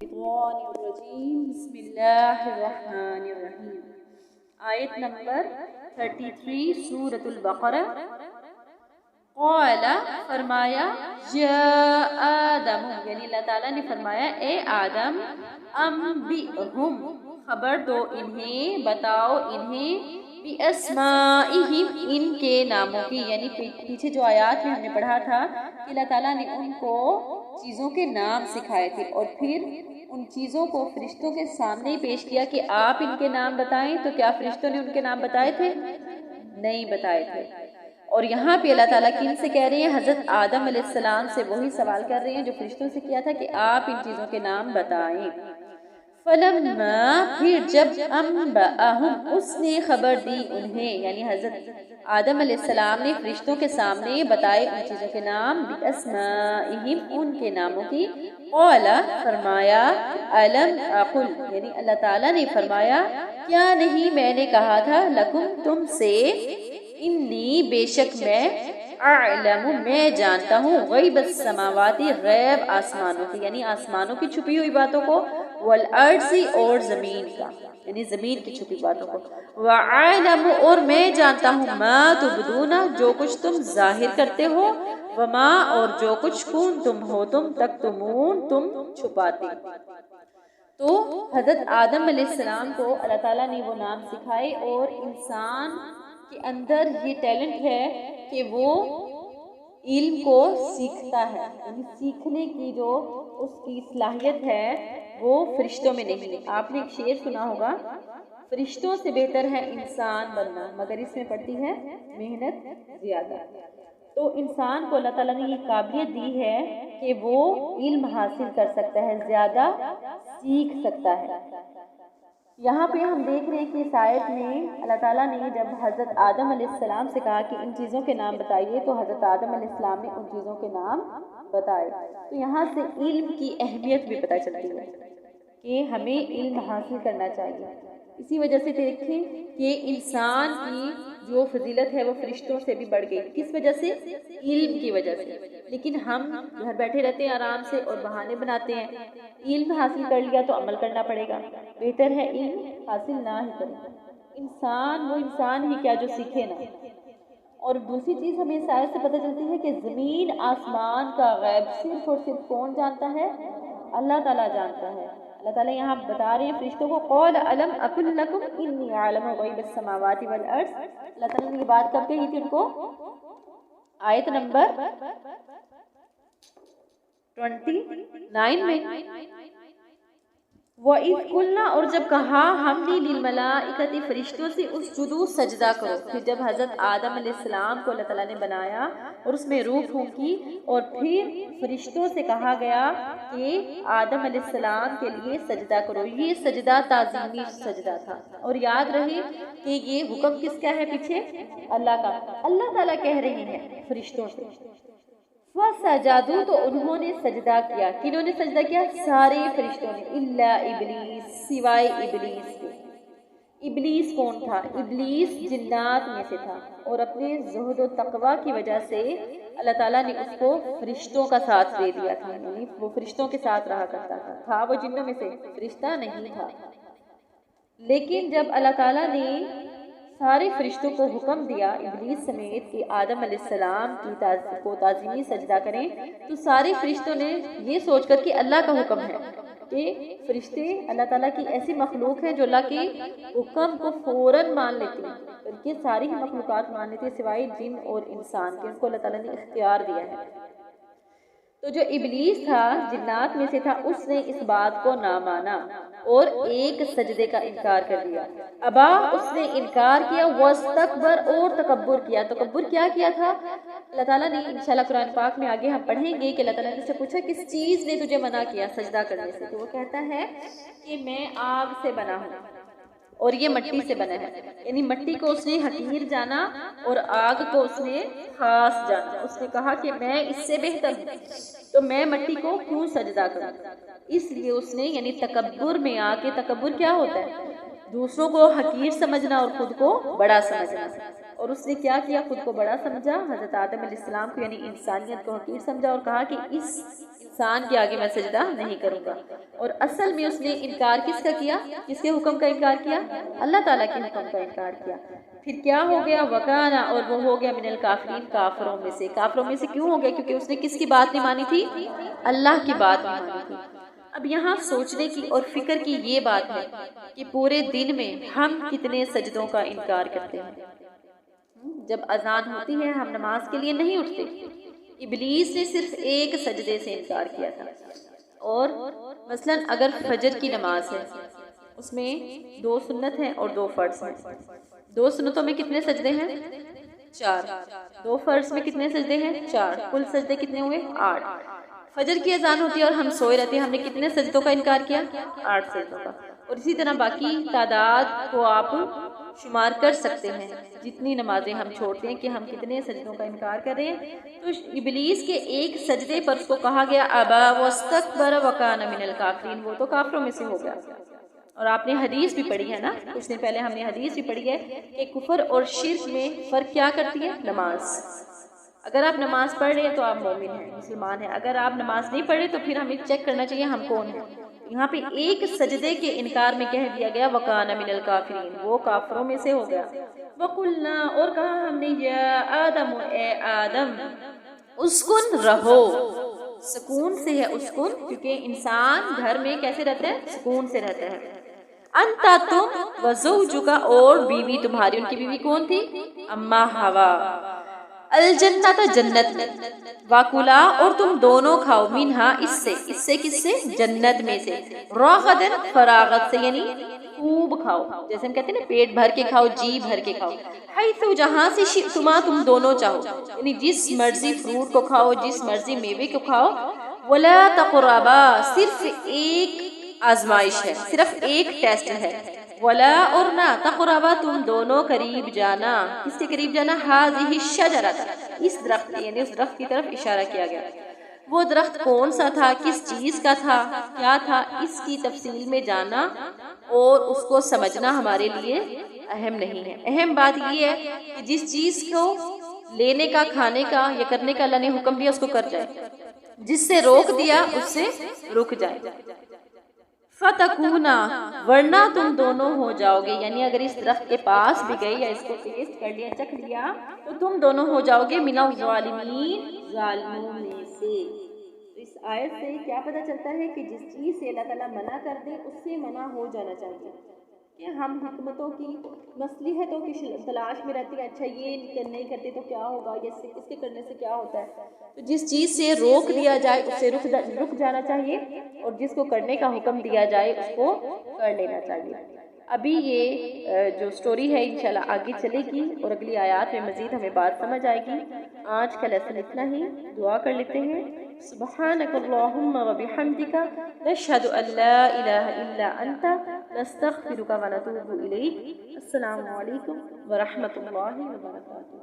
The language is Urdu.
بسم اللہ الرحمن الرحیم. آیت نمبر 33 سورۃ البقرہ. قال فرمایا یا آدم، یعنی اللہ تعالیٰ نے فرمایا اے آدم، انبئہم خبر دو انہیں، بتاؤ انہیں، بِأَسْمَائِهِمْ ان کے ناموں کی. یعنی پیچھے جو آیات میں ہم نے پڑھا تھا کہ اللہ تعالیٰ نے ان کو چیزوں کے نام سکھائے تھے اور پھر ان چیزوں کو فرشتوں کے سامنے پیش کیا کہ آپ ان کے نام بتائیں. تو کیا فرشتوں نے ان کے نام بتائے تھے؟ نہیں بتائے تھے. اور یہاں پہ اللہ تعالیٰ کن سے کہہ رہے ہیں؟ حضرت آدم علیہ السلام سے وہی سوال کر رہے ہیں جو فرشتوں سے کیا تھا کہ آپ ان چیزوں کے نام بتائیں. فلما پھر جب انبأہم اس نے خبر دی انہیں، یعنی حضرت آدم علیہ السلام نے فرشتوں کے سامنے بتائے ان چیزوں کے نام، بِأَسْمَائِهِمْ ان کے ناموں کی. قال فرمایا الم اقل، یعنی اللہ تعالیٰ نے فرمایا کیا نہیں میں نے کہا تھا، لکم تم سے، انی بے شک میں، اعلم میں جانتا ہوں، غیب السماواتی غیب آسمانوں کی، یعنی آسمانوں کی چھپی ہوئی باتوں کو، والارض اور زمین کا، یعنی زمین کی چھپی باتوں کو، وعلم اور میں جانتا ہوں، ما تبدون جو کچھ تم ظاہر کرتے ہو، وما اور جو کچھ کنتم ہو تم تکتمون تم چھپاتے. تو حضرت آدم علیہ السلام کو اللہ تعالیٰ نے وہ نام سکھائے، اور انسان کے اندر یہ ٹیلنٹ ہے کہ وہ علم کو سیکھتا ہے، یعنی سیکھنے کی جو اس کی صلاحیت ہے وہ فرشتوں میں نہیں. آپ نے ایک شعر سنا ہوگا، فرشتوں سے بہتر ہے انسان بننا مگر اس میں پڑتی ہے محنت زیادہ. تو انسان کو اللہ تعالیٰ نے یہ قابلیت دی ہے کہ وہ علم حاصل کر سکتا ہے، زیادہ سیکھ سکتا ہے. یہاں پہ ہم دیکھ رہے ہیں کہ اس آیت میں اللہ تعالیٰ نے جب حضرت آدم علیہ السلام سے کہا کہ ان چیزوں کے نام بتائیے، تو حضرت آدم علیہ السلام نے ان چیزوں کے نام بتائے. تو یہاں سے علم کی اہمیت بھی پتہ چلتی ہے کہ ہمیں علم حاصل کرنا چاہیے. اسی وجہ سے دیکھیں کہ انسان کی جو فضیلت ہے وہ فرشتوں سے بھی بڑھ گئی. کس وجہ سے؟ علم کی وجہ سے. لیکن ہم گھر بیٹھے رہتے ہیں آرام سے اور بہانے بناتے ہیں. علم حاصل کر لیا تو عمل کرنا پڑے گا، بہتر ہے علم حاصل نہ ہی کریں. انسان وہ انسان ہی کیا جو سیکھے نہ. اور دوسری چیز ہمیں اس آیت سے پتہ چلتی ہے کہ زمین آسمان کا غیب صرف اور صرف کون جانتا ہے؟ اللہ تعالیٰ جانتا ہے. اللہ تعالیٰ یہاں بتا رہے ہیں فرشتوں کو، قال الم اقل لکم انی اعلم غیب السماوات والارض. اللہ تعالیٰ نے یہ بات کب کہی تھی ان کو؟ آیت نمبر 29 میں. وَإِذْ قُلْنَا اور جب کہا ہم نے للملائکۃ فرشتوں سے اسجدوا سجدہ کرو. پھر جب حضرت آدم علیہ السلام کو اللہ تعالیٰ نے بنایا اور اس میں روح پھونکی، اور پھر فرشتوں سے کہا گیا کہ آدم علیہ السلام کے لیے سجدہ کرو. یہ سجدہ تعظیمی سجدہ تھا. اور یاد رہے کہ یہ حکم کس کا ہے پیچھے؟ اللہ کا. اللہ تعالیٰ کہہ رہے ہیں فرشتوں سے. فَسَجَدُوا تو انہوں نے سجدہ کیا. کنہوں نے سجدہ کیا؟ سارے فرشتوں نے، الا ابلیس سوائے ابلیس کے. ابلیس کون تھا؟ ابلیس جنات میں سے تھا، اور اپنے زہد و تقوی کی وجہ سے اللہ تعالیٰ نے اس کو فرشتوں کا ساتھ دے دیا تھا، یعنی وہ فرشتوں کے ساتھ رہا کرتا تھا وہ جنوں میں سے، فرشتہ نہیں تھا. لیکن جب اللہ تعالیٰ نے سارے فرشتوں کو حکم دیا ابلیس سمیت کہ آدم علیہ السلام کو تعظیمی سجدہ کریں، تو سارے فرشتوں نے یہ سوچ کر کہ اللہ کا حکم ہے، کہ فرشتے اللہ تعالیٰ کی ایسی مخلوق ہیں جو اللہ کے حکم کو فوراً مان لیتی ہیں، بلکہ ساری ہی مخلوقات مان لیتی ہیں سوائے جن اور انسان کے، ان کو اللہ تعالیٰ نے اختیار دیا ہے. تو جو ابلیس تھا جنات میں سے تھا، اس نے اس بات کو نہ مانا اور ایک سجدے کا انکار کر دیا. ابا اس نے انکار کیا، واستکبر اور تکبر کیا. تکبر کیا تھا؟ اللہ تعالیٰ نے انشاءاللہ قرآن پاک میں آگے ہم پڑھیں گے کہ اللہ تعالیٰ نے سے پوچھا کس چیز نے تجھے منع کیا سجدہ کرنے سے؟ تو وہ کہتا ہے کہ میں آگ سے بنا ہوں اور یہ مٹی سے بنا ہے. یعنی مٹی کو اس نے حقیر جانا اور آگ کو اس نے خاص جانا. اس نے کہا کہ میں اس سے بہتر ہوں، تو میں مٹی کو کیوں سجدہ کروں؟ اس لیے اس نے، یعنی تکبر میں آ کے، تکبر کیا ہوتا ہے؟ دوسروں کو حقیر سمجھنا اور خود کو بڑا سمجھنا. اور اس نے کیا کیا؟ خود کو بڑا سمجھا، حضرت آدم علیہ السلام کو یعنی انسانیت کو حقیر سمجھا اور کہا کہ اس انسان کے آگے میں سجدہ نہیں کروں گا۔ اور اصل میں اس نے انکار کس کا کیا؟ کس کے حکم کا انکار کیا؟ اللہ تعالیٰ کے حکم کا انکار کیا۔ پھر کیا ہو گیا؟ وکانا، اور وہ ہو گیا من الکافرین، کافروں میں سے۔ کافروں میں سے کیوں ہو گیا؟ کیونکہ اس نے کس کی بات نہیں مانی تھی؟ اللہ کی بات نہیں مانی تھی۔ اب یہاں سوچنے کی اور فکر کی یہ بات ہے کہ پورے دن میں ہم کتنے سجدوں کا انکار کرتے ہیں۔ جب اذان ہوتی ہے ہم نماز کے لیے نہیں اٹھتے۔ ابلیس نے صرف ایک سجدے سے انکار کیا تھا۔ اور مثلا اگر فجر کی نماز ہے اس میں 2 سنت ہیں اور 2 فرض ہیں۔ 2 سنتوں میں کتنے سجدے ہیں؟ 4۔ 2 فرض میں کتنے سجدے ہیں؟ 4۔ کل سجدے کتنے ہوئے؟ 8۔ فجر کی اذان ہوتی ہے اور ہم سوئے رہتے ہیں، ہم نے کتنے سجدوں کا انکار کیا؟ 8 سجدوں کا۔ اور اسی طرح باقی تعداد کو آپ شمار کر سکتے ہیں، جتنی نمازیں ہم چھوڑتے ہیں کہ ہم کتنے سجدوں کا انکار کر رہے ہیں۔ تو ابلیس کے ایک سجدے پر اس کو کہا گیا ابا واستکبر وکان من الکافرین، وہ تو کافروں میں سے ہو گیا۔ اور آپ نے حدیث بھی پڑھی ہے نا، کچھ دن پہلے ہم نے حدیث بھی پڑھی ہے کہ کفر اور شرک میں فرق کیا کرتی ہے؟ نماز۔ اگر آپ نماز پڑھ رہے ہیں تو آپ مومن ہیں، مسلمان ہیں۔ اگر آپ نماز نہیں پڑھ رہے تو پھر ہمیں چیک کرنا چاہیے ہم کون ہیں۔ یہاں پہ ایک سجدے کے انکار میں کہہ دیا گیا وکان من الکافرین، وہ کافروں میں سے ہو گیا۔ وقلنا، اور کہا ہم نے یا آدم، اے آدم، اسکن، رہو۔ سکون سے ہے اسکن، کیونکہ انسان گھر میں کیسے رہتا ہے؟ سکون سے رہتا ہے۔ انتا، تم، وزوجکا، اور بیوی تمہاری، ان کی بیوی کون تھی؟ اما حوا، الجنت، جنت میں، واکلا، اور تم دونوں کھاؤ، منہا، اس سے کس سے؟ جنت میں سے، راغدن، فراغت سے، یعنی خوب کھاؤ، جیسے ہم کہتے ہیں نا پیٹ بھر کے کھاؤ، جی بھر کے کھاؤ۔ حیث، جہاں سے شئتما، تم دونوں چاہو، یعنی جس مرضی فروٹ کو کھاؤ، جس مرضی میوے کو کھاؤ۔ ولا تقربا، صرف ایک آزمائش ہے، صرف ایک ٹیسٹ ہے۔ ولا، اور نہ، تقربا، تم دونوں قریب جانا، کس کے قریب جانا؟ ہذہ الشجرۃ، اس درخت، یعنی اس درخت کی طرف اشارہ کیا گیا۔ وہ درخت کون سا تھا؟ کس چیز کا تھا؟ کیا تھا؟ اس کی تفصیل میں جانا اور اس کو سمجھنا ہمارے لیے اہم نہیں ہے۔ اہم بات یہ ہے کہ جس چیز کو لینے کا، کھانے کا یا کرنے کا اللہ نے حکم دیا اس کو کر جائے، جس سے روک دیا اس سے رک جائے۔ فتکونا، ورنہ تم دونوں ہو جاؤ گے، یعنی اگر اس درخت کے پاس بھی گئے یا اس کو ٹیسٹ کر لیا، چکھ لیا، تو تم دونوں ہو جاؤ گے من الظالمین، ظالموں میں سے۔ اس آیت سے کیا پتہ چلتا ہے کہ جس چیز سے اللہ تعالیٰ منع کر دے اس سے منع ہو جانا چاہیے، کہ ہم حکمتوں کی، مصلحتوں کی تلاش میں رہتے ہیں، اچھا یہ نہیں کرتے تو کیا ہوگا، یہ اس کے کرنے سے کیا ہوتا ہے۔ تو جس چیز سے روک دیا جائے اس سے رک جانا چاہیے، اور جس کو کرنے کا حکم دیا جائے اس کو کر لینا چاہیے۔ ابھی یہ جو سٹوری ہے انشاءاللہ آگے چلے گی اور اگلی آیات میں مزید ہمیں بات سمجھ آئے گی۔ آج کا لیسن اتنا ہی، دعا کر لیتے ہیں۔ سبحانک اللہم و بحمدک، نشہد ان لا الہ الا انت، نستغفرک و نتوب الیک۔ السلام علیکم ورحمۃ اللہ وبرکاتہ۔